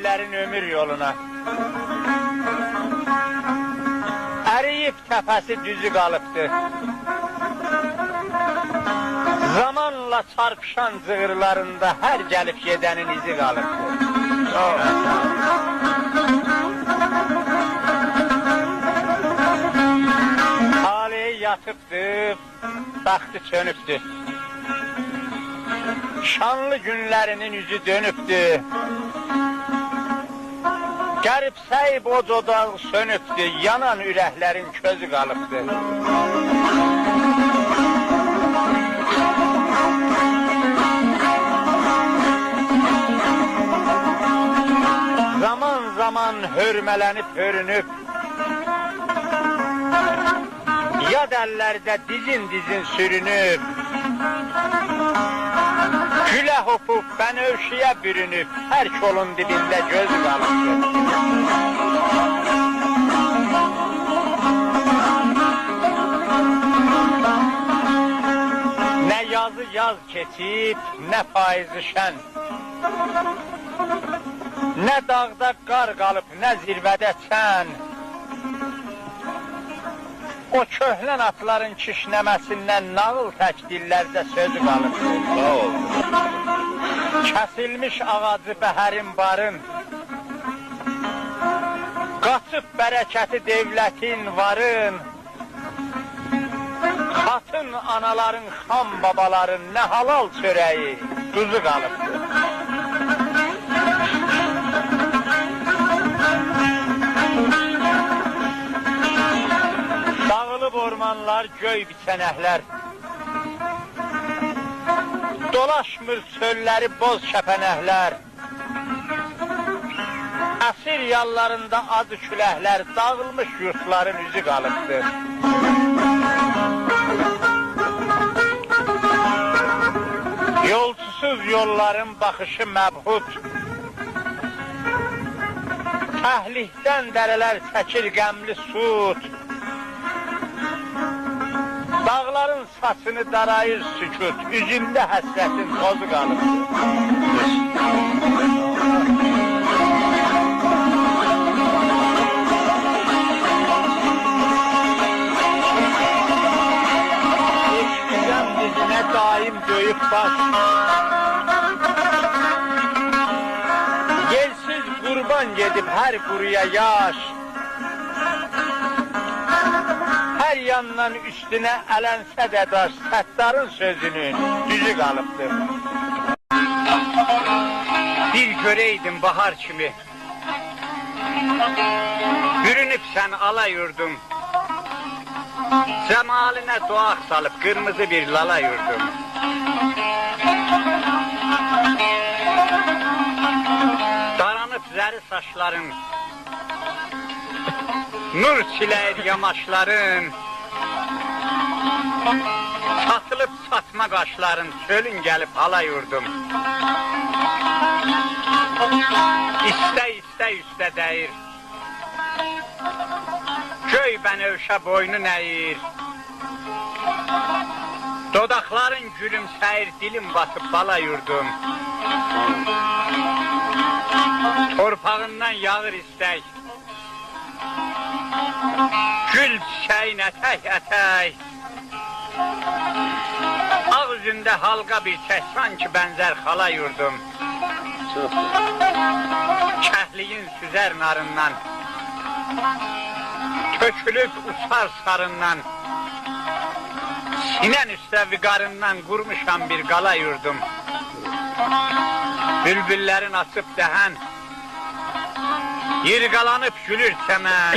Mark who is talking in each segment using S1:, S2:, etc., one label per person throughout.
S1: əllərin ömür yoluna. Əriyib təpəsi düzü qalıbdır. Zamanla çarpışan cığırlarında hər gəlib gedənin izi qalıbdır. Taleyi yatıbdır, bəxti çönübdür. Şanlı günlərinin üzü dönübdür. Qərib səyib o dodaq sönübdür, yanan ürəklərin közü qalıbdır. Zaman zaman hörmələnib hörünüb, yad əllərdə dizin sürünüb, gülə hopub bənövşiyə bürünüb, hər kolun dibində göz qalıbdır. Nə yazı yaz keçib, nə payızı şən, nə dağda qar qalıb, nə zirvədə çən. O köhnən atların kişnəməsindən nağıl tək dillərdə sözü qalıbdır. Kəsilmiş ağacı bəhərin barın, qaçıb bərəkəti devlətin varın, xatın anaların, xan babaların nə halal çörəyi, duzu qalıbdır. Dağılıb ormanlar, göy biçənəklər, dolaşmır çölləri boz kəpənəklər, əsir yallarında acı küləklər, dağılmış yurtların üzü qalıbdır. Yolcusuz yolların baxışı məbhud, təhlikdən dərələr çəkir qəmli sud, dağların saçını darayır sükut, üzündə həsrətin tozu qalıbdır. Eşqizəm dizinə daim döyüb baş, yersiz qurban gedib hər quruya yaş, hər yandan üstünə ələnsə də daş, səttarın sözünün düzü qalıbdır. Bir görəydim bahar kimi, bürünüb sən ala yurdum, cəmalinə doğaq salıb qırmızı bir lala yurdum. Daranıb zəri saçların, nur çiləyir yamaçların, çatılıb çatma qaşların, çölün gəlib hala yurdum. İstə üstə dəyir, göy bənövşə boynu nəyir, dodaqların gülümsəyir, dilim batıb bala yurdum. Torpağından yağır istək, gül çiçəyin ətək, ağ üzündə halqa bir çək, sanki bənzər xala yurdum. Kəhliyin süzər narından, tökülüb uçar sarından, sinən üstə viqarından qurmuşam bir qala yurdum. Bülbüllərin açıb dəhən, yirqalanıb gülür çəmən,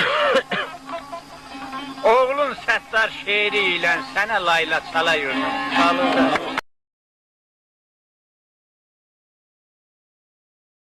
S1: oğlun səttar şeiri ilə sənə layla çala yurdum.